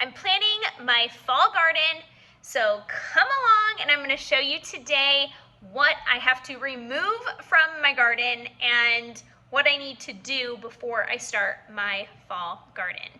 I'm planning my fall garden, so come along and I'm going to show you today what I have to remove from my garden and what I need to do before I start my fall garden.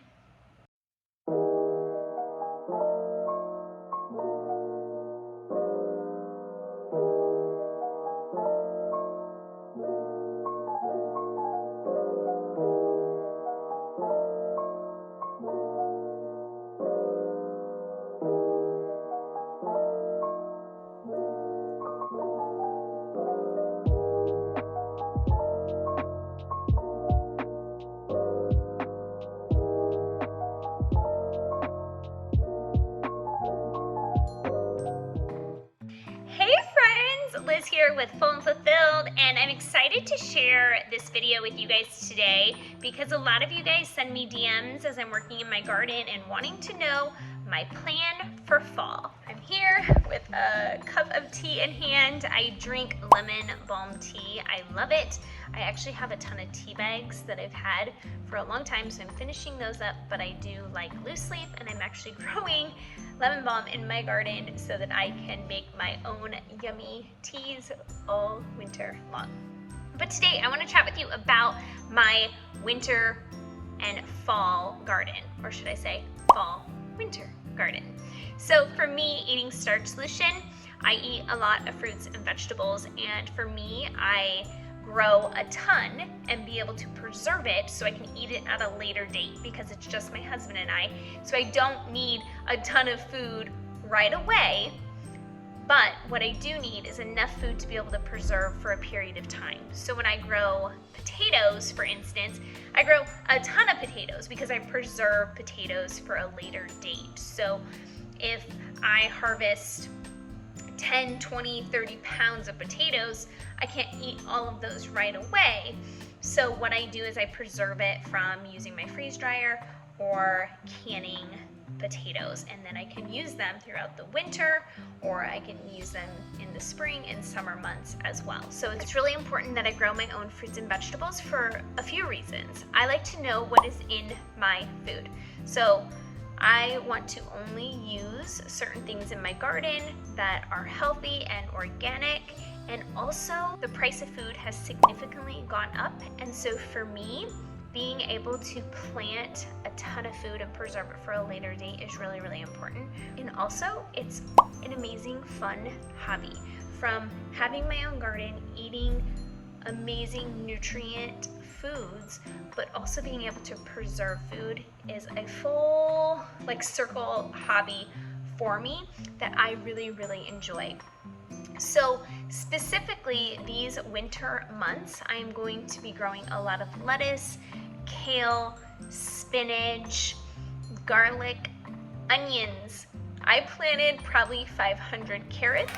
Liz here with Full and Fulfilled, and I'm excited to share this video with you guys today because a lot of you guys send me DMs as I'm working in my garden and wanting to know my plan for fall. I'm here with a cup of tea in hand. I drink lemon balm tea. I love it. I actually have a ton of tea bags that I've had for a long time, so I'm finishing those up, but I do like loose leaf, and I'm actually growing lemon balm in my garden so that I can make my own yummy teas all winter long. But today I want to chat with you about my winter and fall garden, or should I say fall winter garden. So for me, eating Starch Solution, I eat a lot of fruits and vegetables, and for me, I grow a ton and be able to preserve it so I can eat it at a later date because it's just my husband and I. So I don't need a ton of food right away, but what I do need is enough food to be able to preserve for a period of time. So when I grow potatoes, for instance, I grow a ton of potatoes because I preserve potatoes for a later date. So if I harvest 10, 20, 30 pounds of potatoes, I can't eat all of those right away. So what I do is I preserve it from using my freeze dryer or canning potatoes, and then I can use them throughout the winter, or I can use them in the spring and summer months as well. So it's really important that I grow my own fruits and vegetables for a few reasons. I like to know what is in my food. So I want to only use certain things in my garden that are healthy and organic, and also the price of food has significantly gone up, and so for me, being able to plant a ton of food and preserve it for a later date is really, really important. And also, it's an amazing, fun hobby. From having my own garden, eating amazing nutrient foods, but also being able to preserve food is a full circle hobby for me that I really, really enjoy. So specifically these winter months, I'm going to be growing a lot of lettuce, kale, spinach, garlic, onions. I planted probably 500 carrots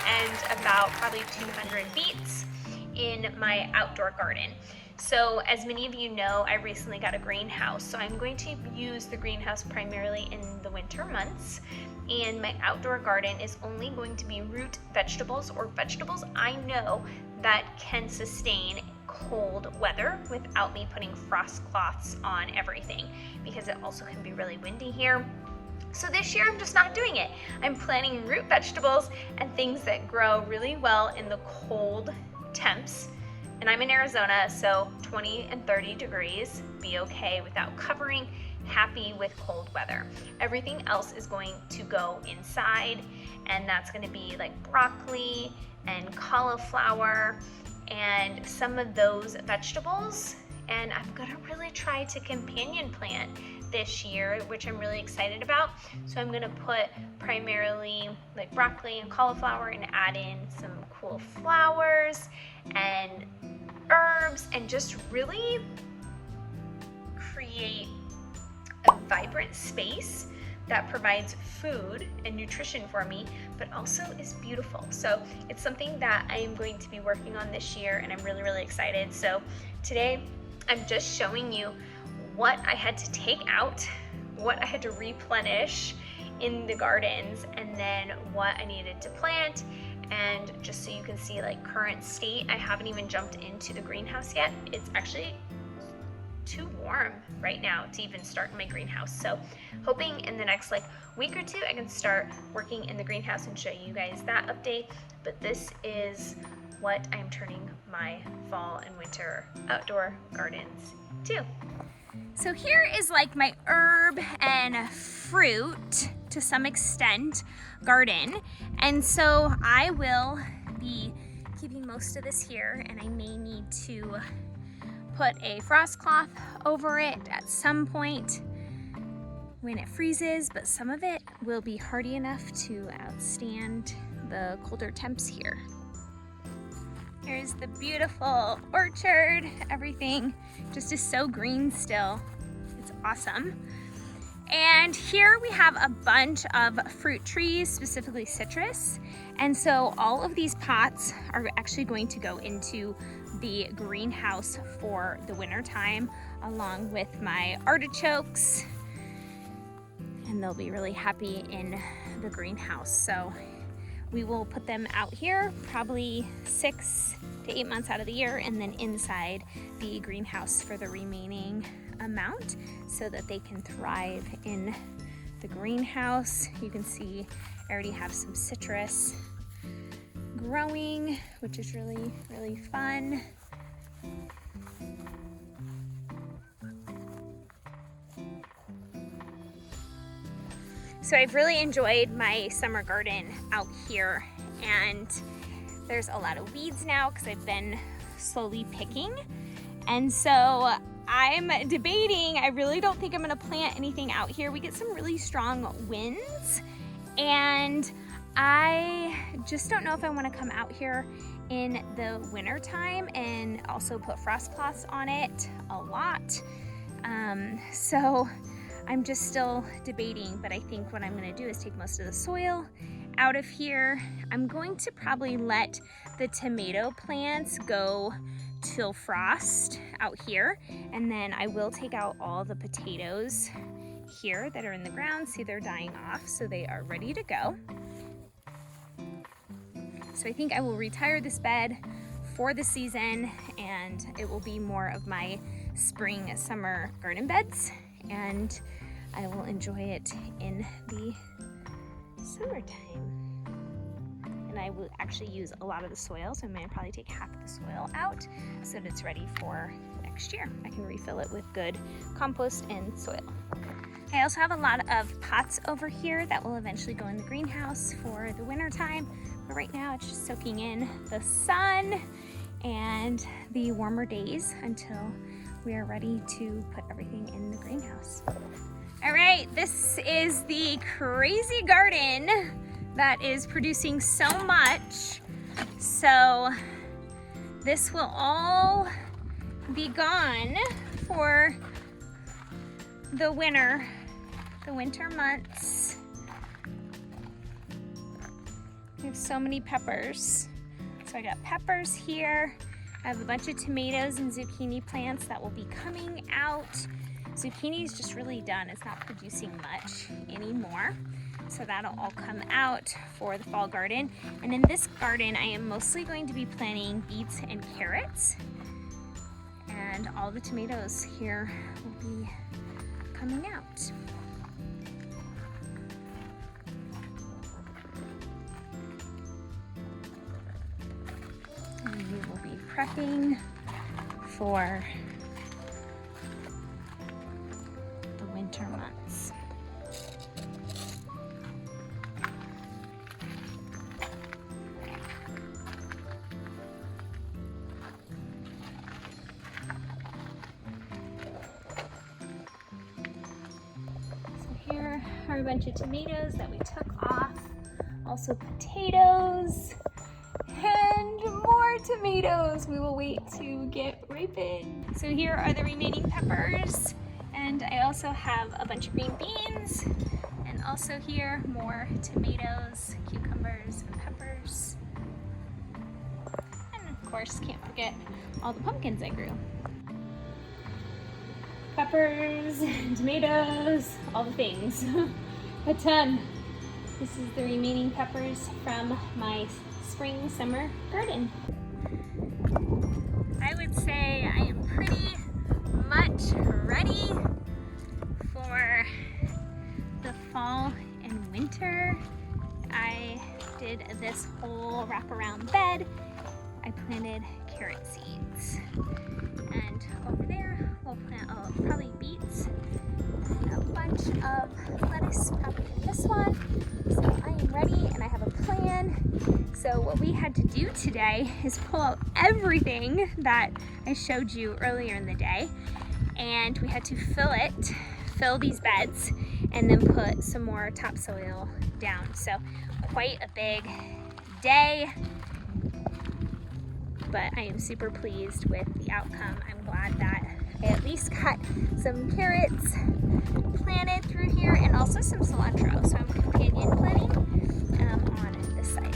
and about probably 200 beets in my outdoor garden. So as many of you know, I recently got a greenhouse, so I'm going to use the greenhouse primarily in the winter months, and my outdoor garden is only going to be root vegetables or vegetables I know that can sustain cold weather without me putting frost cloths on everything, because it also can be really windy here. So this year I'm just not doing it. I'm planting root vegetables and things that grow really well in the cold temps. And I'm in Arizona, so 20 and 30 degrees, be okay without covering, happy with cold weather. Everything else is going to go inside, and that's gonna be like broccoli and cauliflower and some of those vegetables. And I'm gonna really try to companion plant this year, which I'm really excited about. So I'm gonna put primarily like broccoli and cauliflower and add in some cool flowers and herbs and just really create a vibrant space that provides food and nutrition for me, but also is beautiful. So it's something that I am going to be working on this year, and I'm really, really excited. So today I'm just showing you what I had to take out, what I had to replenish in the gardens, and then what I needed to plant. And just so you can see like current state, I haven't even jumped into the greenhouse yet. It's actually too warm right now to even start in my greenhouse. So hoping in the next like week or two I can start working in the greenhouse and show you guys that update. But this is what I'm turning my fall and winter outdoor gardens to. So here is like my herb and fruit, to some extent, garden. And so I will be keeping most of this here, and I may need to put a frost cloth over it at some point when it freezes, but some of it will be hardy enough to outstand the colder temps here. Here's the beautiful orchard. Everything just is so green still. It's awesome. And here we have a bunch of fruit trees, specifically citrus. And so all of these pots are actually going to go into the greenhouse for the winter time, along with my artichokes. And they'll be really happy in the greenhouse. So we will put them out here probably 6 to 8 months out of the year, and then inside the greenhouse for the remaining amount so that they can thrive in the greenhouse. You can see I already have some citrus growing, which is really, really fun. So I've really enjoyed my summer garden out here, and there's a lot of weeds now because I've been slowly picking. And so I'm debating, I really don't think I'm gonna plant anything out here. We get some really strong winds, and I just don't know if I wanna come out here in the winter time and also put frost cloths on it a lot. So I'm just still debating, but I think what I'm gonna do is take most of the soil out of here. I'm going to probably let the tomato plants go till frost out here, and then I will take out all the potatoes here that are in the ground. See, they're dying off, so they are ready to go. So I think I will retire this bed for the season, and it will be more of my spring summer garden beds, and I will enjoy it in the summertime. And I will actually use a lot of the soil, so I'm going to probably take half of the soil out so that it's ready for next year. I can refill it with good compost and soil. I also have a lot of pots over here that will eventually go in the greenhouse for the winter time, but right now it's just soaking in the sun and the warmer days until we are ready to put everything in the greenhouse. All right, this is the crazy garden that is producing so much. So this will all be gone for the winter months. We have so many peppers. So I got peppers here. I have a bunch of tomatoes and zucchini plants that will be coming out. Zucchini is just really done. It's not producing much anymore. So that'll all come out for the fall garden. And in this garden, I am mostly going to be planting beets and carrots. And all the tomatoes here will be coming out. And we will be prepping for the winter months. Here are a bunch of tomatoes that we took off, also potatoes, and more tomatoes. We will wait to get ripened. So here are the remaining peppers, and I also have a bunch of green beans, and also here more tomatoes, cucumbers, and peppers. And of course, can't forget all the pumpkins I grew. Peppers, tomatoes, all the things. A ton. This is the remaining peppers from my spring summer garden. I would say I am pretty much much ready for the fall and winter. I did this whole wraparound bed. I planted carrot seeds. And over there, we'll plant probably beets and a bunch of lettuce, probably in this one. So I am ready and I have a plan. So what we had to do today is pull out everything that I showed you earlier in the day. And we had to fill these beds, and then put some more topsoil down. So quite a big day, but I am super pleased with the outcome. I'm glad that I at least got some carrots planted through here and also some cilantro. So I'm companion planting on this side.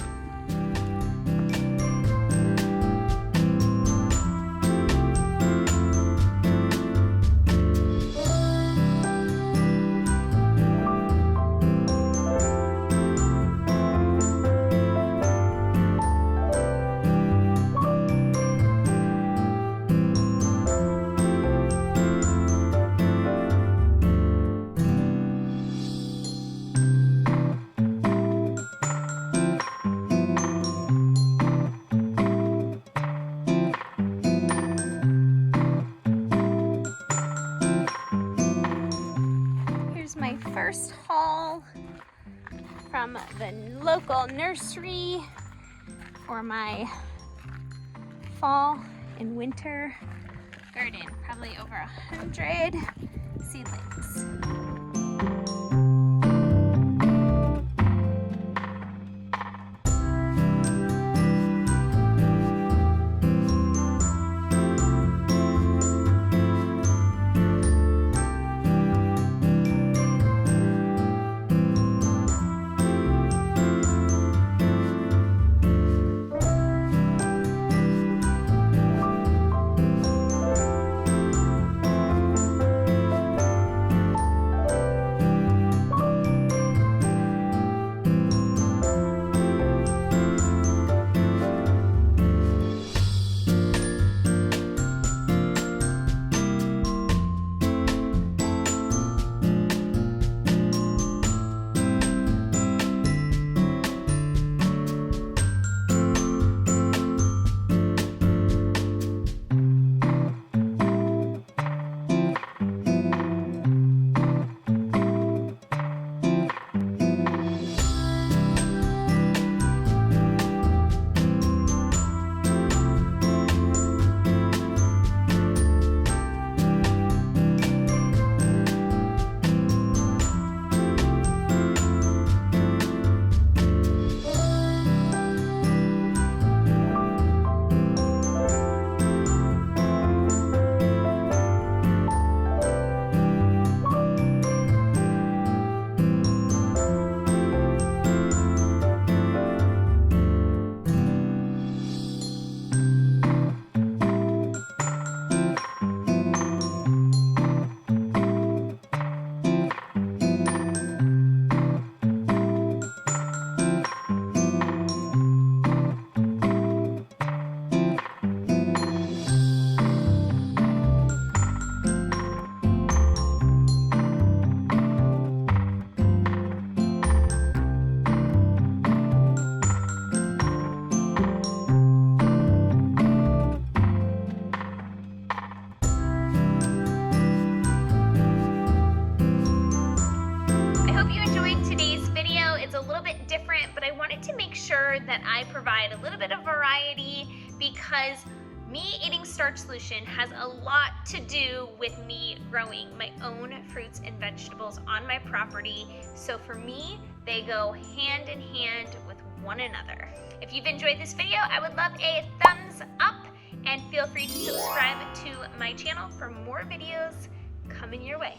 My first haul from the local nursery for my fall and winter garden. Probably over 100 seedlings. That I provide a little bit of variety because me eating Starch Solution has a lot to do with me growing my own fruits and vegetables on my property. So for me, they go hand in hand with one another. If you've enjoyed this video, I would love a thumbs up and feel free to subscribe to my channel for more videos coming your way.